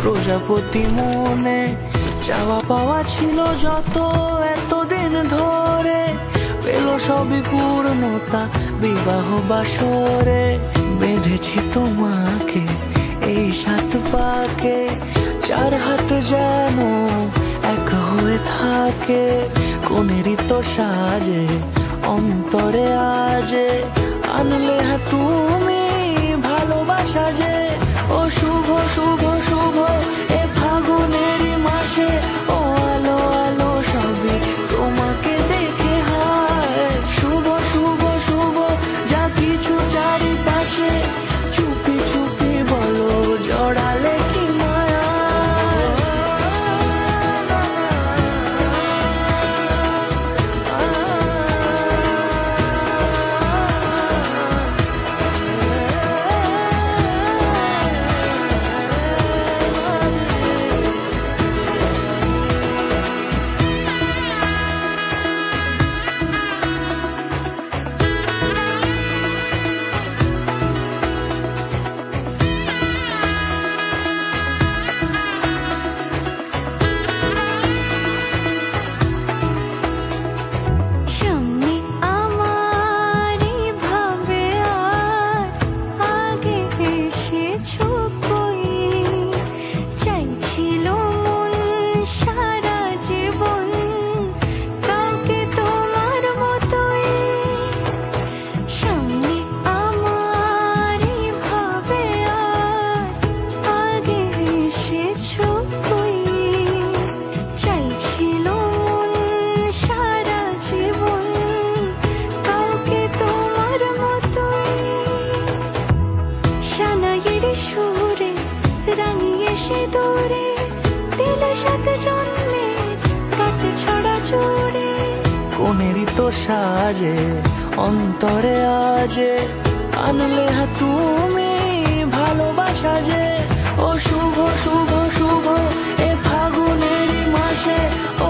প্রজাপতি মনে চাওয়া পাওয়া ছিল যত এতদিন ধরে, পেল সবই পূর্ণতা বিবাহ বাসরে। বেঁধেছি তোমাকে এই 7 পাকে, 4 হাত যেন এক হয়ে থাকে। কোনেরই তো সাজে অন্তরে আজে, আনলে তুমি ভালোবাসা যে। ও শুভ শুভ শুভ এ ফাগুনেরই মাসে, ও আলো আলো সবই তোমাকে দেখে হায়। শুভ শুভ শুভ যা কিছু চারিপাশে, চুপি চুপি বলো জড়ালে কি মায়া। কোনেরই তো সাজে অন্তরে আজে, আনলে তুমি ভালোবাসা যে। ও শুভ শুভ শুভ এ ফাগুনেরই মাসে, ও